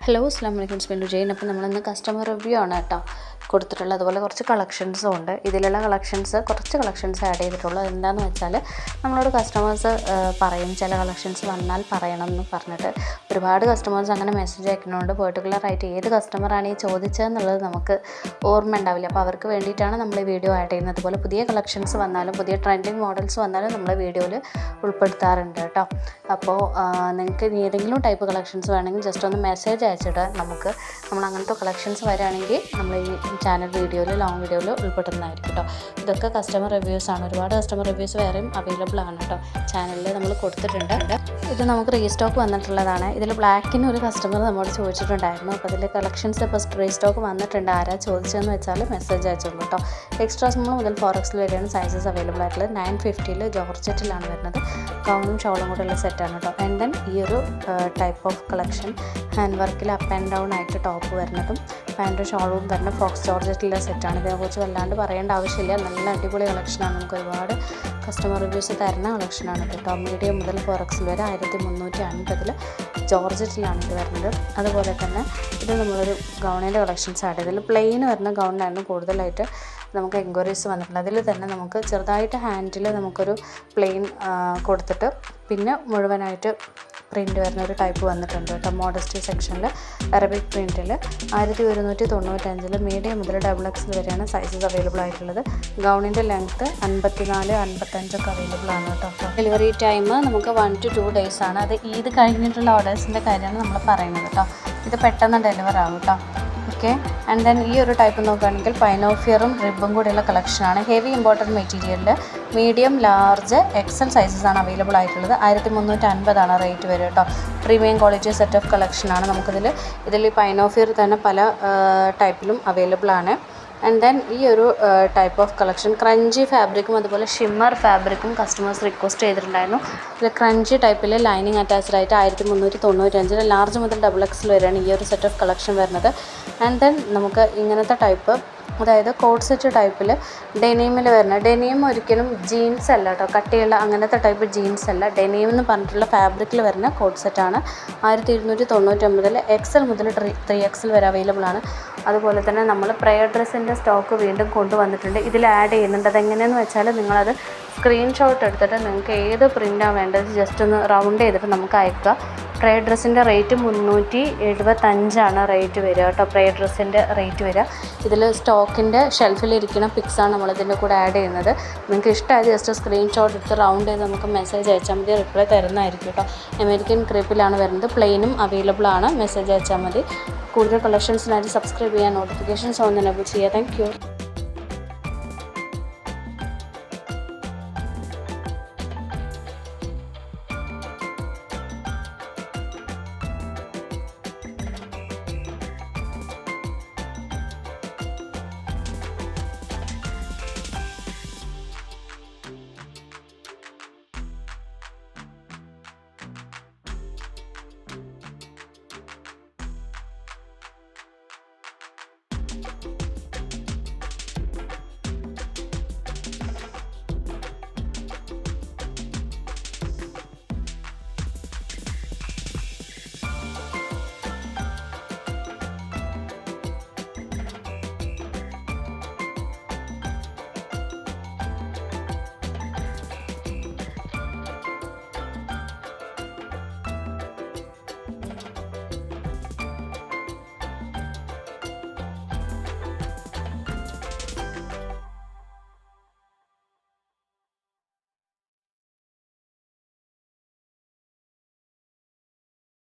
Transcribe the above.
Hello അസ്സലാമലൈക്കും സ്പെൻഡു ജെയിൻ. അപ്പോൾ നമ്മളിന്ന് കസ്റ്റമർ റിവ്യൂ ആണ് കേട്ടോ കൊടുത്തിട്ടുള്ളത്. അതുപോലെ കുറച്ച് കളക്ഷൻസും ഉണ്ട്. ഇതിലുള്ള കുറച്ച് കളക്ഷൻസ് ആഡ് ചെയ്തിട്ടുള്ളൂ. എന്താണെന്ന് വെച്ചാൽ നമ്മളോട് കസ്റ്റമേഴ്സ് പറയും ചില കളക്ഷൻസ് വന്നാൽ പറയണം എന്ന് പറഞ്ഞിട്ട് ഒരുപാട് കസ്റ്റമേഴ്സ് അങ്ങനെ മെസ്സേജ് അയക്കുന്നുണ്ട്. പെർട്ടിക്കുലറായിട്ട് ഏത് കസ്റ്റമറാണ് ഈ ചോദിച്ചതെന്നുള്ളത് നമുക്ക് ഓർമ്മ ഉണ്ടാവില്ല. അപ്പോൾ അവർക്ക് വേണ്ടിയിട്ടാണ് നമ്മൾ ഈ വീഡിയോ ആഡ് ചെയ്യുന്നത്. അതുപോലെ പുതിയ കളക്ഷൻസ് വന്നാലും പുതിയ ട്രെൻഡിങ് മോഡൽസ് വന്നാലും നമ്മൾ വീഡിയോയിൽ ഉൾപ്പെടുത്താറുണ്ട് കേട്ടോ. അപ്പോൾ നിങ്ങൾക്ക് ഏതെങ്കിലും ടൈപ്പ് കളക്ഷൻസ് വേണമെങ്കിൽ ജസ്റ്റ് ഒന്ന് മെസ്സേജ് അയച്ചിട്ട് നമ്മൾ അങ്ങനത്തെ കളക്ഷൻസ് വരികയാണെങ്കിൽ നമ്മൾ ഈ ചാനൽ വീഡിയോയിൽ ലോങ് വീഡിയോയിൽ ഉൾപ്പെടുന്നതായിരിക്കും കേട്ടോ. ഇതൊക്കെ കസ്റ്റമർ റിവ്യൂസാണ്. ഒരുപാട് കസ്റ്റമർ റിവ്യൂസ് വേറെയും അവൈലബിൾ ആണ് കേട്ടോ. ചാനലിൽ നമ്മൾ കൊടുത്തിട്ടുണ്ട്. ഇത് നമുക്ക് റീസ്റ്റോക്ക് വന്നിട്ടുള്ളതാണ്. ഇതിൽ ബ്ലാക്കിന് ഒരു കസ്റ്റമർ നമ്മോട് ചോദിച്ചിട്ടുണ്ടായിരുന്നു. അപ്പോൾ അതിൽ കളക്ഷൻസ് ഇപ്പോൾ റീസ്റ്റോക്ക് വന്നിട്ടുണ്ട്. ആരാ ചോദിച്ചതെന്ന് വെച്ചാൽ മെസ്സേജ് അയച്ചോളൂ കേട്ടോ. എക്സ്ട്രാ സ്മോൾ മുതൽ 4XL വരെയാണ് സൈസസ് അവൈലബിൾ ആയിട്ടുള്ളത്. 950 ജോർജറ്റിലാണ് വരുന്നത്. ഗൗണും ഷോളും കൂടെ ഉള്ള സെറ്റാണ് കേട്ടോ. ആൻഡ് ദെൻ ഈ ഒരു ടൈപ്പ് ഓഫ് കളക്ഷൻ ഹാൻഡ് വർക്കിൽ അപ്പ് ആൻഡ് ഡൗൺ ആയിട്ട് ടോപ്പ് വരുന്നതും പാൻറ്റും ഷോളും വരുന്ന ഫോക്സ് ജോർജറ്റിലെ സെറ്റാണ്. ഇതിനെക്കുറിച്ച് വല്ലാണ്ട് പറയേണ്ട ആവശ്യമില്ല. നല്ല അടിപൊളി കളക്ഷനാണ്. നമുക്ക് ഒരുപാട് കസ്റ്റമർ റിവ്യൂസ് തരുന്ന കളക്ഷനാണ് കേട്ടോ. മീഡിയം മുതൽ 4XL വരെ 1350 ജോർജറ്റിലാണ് ഇത് വരുന്നത്. അതുപോലെ തന്നെ ഇത് നമ്മളൊരു ഗൗണിൻ്റെ കളക്ഷൻസ് ആഡ് ചെയ്തതിൽ പ്ലെയിൻ വരുന്ന ഗൗണിനായിരുന്നു കൂടുതലായിട്ട് നമുക്ക് എൻക്വയറീസ് വന്നിട്ടുണ്ട്. അതിൽ തന്നെ നമുക്ക് ചെറുതായിട്ട് ഹാൻഡിൽ നമുക്കൊരു പ്ലെയിൻ കൊടുത്തിട്ട് പിന്നെ മുഴുവനായിട്ട് പ്രിൻറ്റ് വരുന്ന ഒരു ടൈപ്പ് വന്നിട്ടുണ്ട് കേട്ടോ. മോഡസ്റ്റി സെക്ഷനിൽ അറബിക് പ്രിൻറ്റിൽ 1195 മീഡിയം മുതൽ XXL വരെയാണ് സൈസസ് അവൈലബിൾ ആയിട്ടുള്ളത്. ഗൗണിൻ്റെ ലെങ്ത്ത് 54, 55 അവൈലബിൾ ആണ് കേട്ടോ. ഡെലിവറി ടൈം നമുക്ക് 1 to 2 days ആണ്. അത് ഈദ് കഴിഞ്ഞിട്ടുള്ള ഓർഡേഴ്സിൻ്റെ കാര്യമാണ് നമ്മൾ പറയുന്നത് കേട്ടോ. ഇത് പെട്ടെന്ന് ഡെലിവർ ആകും കേട്ടോ. ഓക്കെ. ആൻഡ് ദെൻ ഈ ഒരു ടൈപ്പ് നോക്കുകയാണെങ്കിൽ പൈനോഫിയറും റിബും കൂടിയുള്ള കളക്ഷനാണ്. ഹെവി ഇമ്പോർട്ടൻറ്റ് മെറ്റീരിയലിൽ മീഡിയം, ലാർജ്, XL സൈസസ് ആണ് അവൈലബിൾ ആയിട്ടുള്ളത്. 1350 റേറ്റ് വരും കേട്ടോ. പ്രീമിയം ക്വാളിറ്റി സെറ്റ് ഓഫ് കളക്ഷനാണ്. ഇതിൽ ഈ പൈനോഫിയർ തന്നെ പല ടൈപ്പിലും അവൈലബിൾ ആണ്. ആൻഡ് ദെൻ ഈ ഒരു ടൈപ്പ് ഓഫ് കളക്ഷൻ ക്രഞ്ചി ഫാബ്രിക്കും അതുപോലെ ഷിമ്മർ ഫാബ്രിക്കും കസ്റ്റമേഴ്സ് റിക്വസ്റ്റ് ചെയ്തിട്ടുണ്ടായിരുന്നു. ഇതിൽ ക്രഞ്ചി ടൈപ്പിൽ ലൈനിങ് അറ്റാച്ച്ഡ് ആയിട്ട് 1395 ലാർജ് മുതൽ XXL വരെയാണ് ഈ ഒരു സെറ്റ് ഓഫ് കളക്ഷൻ വരുന്നത്. ആൻഡ് ദെൻ നമുക്ക് ഇങ്ങനത്തെ ടൈപ്പ്, അതായത് കോഡ് സെറ്റ് ടൈപ്പിൽ ഡെനീമിൽ വരുന്ന, ഡെനീം ഒരിക്കലും ജീൻസ് അല്ല കേട്ടോ, കട്ടിയുള്ള അങ്ങനത്തെ ടൈപ്പ് ജീൻസ് അല്ല, ഡെനീം എന്ന് പറഞ്ഞിട്ടുള്ള ഫാബ്രിക്കിൽ വരുന്ന കോഡ് സെറ്റാണ്. 1299 XL മുതൽ 3XL വരെ അവൈലബിൾ ആണ്. അതുപോലെ തന്നെ നമ്മൾ പ്രയർ ഡ്രസ്സിൻ്റെ സ്റ്റോക്ക് വീണ്ടും കൊണ്ടുവന്നിട്ടുണ്ട്. ഇതിൽ ആഡ് ചെയ്യുന്നുണ്ട്. അതെങ്ങനെയെന്ന് വെച്ചാൽ നിങ്ങളത് സ്ക്രീൻഷോട്ട് എടുത്തിട്ട് നിങ്ങൾക്ക് ഏത് പ്രിൻ്റാണ് വേണ്ടത് ജസ്റ്റ് ഒന്ന് റൗണ്ട് ചെയ്തിട്ട് നമുക്ക് അയക്കുക. പ്രയർ ഡ്രസ്സിൻ്റെ റേറ്റ് 375 റേറ്റ് വരിക കേട്ടോ. പ്രയർ ഡ്രസ്സിൻ്റെ റേറ്റ് വരിക. ഇതിൽ സ്റ്റോക്കിൻ്റെ ഷെൽഫിലിരിക്കുന്ന പിക്സാണ് നമ്മളിതിൻ്റെ കൂടെ ആഡ് ചെയ്യുന്നത്. നിങ്ങൾക്ക് ഇഷ്ടമായത് ജസ്റ്റ് സ്ക്രീൻഷോട്ട് എടുത്ത് റൗണ്ട് ചെയ്ത് നമുക്ക് മെസ്സേജ് അയച്ചാൽ മതി. റിപ്ലൈ തരുന്നതായിരിക്കും കേട്ടോ. അമേരിക്കൻ ക്രീപ്പിലാണ് വരുന്നത്. പ്ലെയിനും അവൈലബിൾ ആണ്. മെസ്സേജ് അയച്ചാൽ മതി. കൂടുതൽ കളക്ഷൻസിനായിട്ട് സബ്സ്ക്രൈബ് ചെയ്യാൻ, നോട്ടിഫിക്കേഷൻസ് ഓൺ എനേബിൾ ചെയ്യുക. Thank you.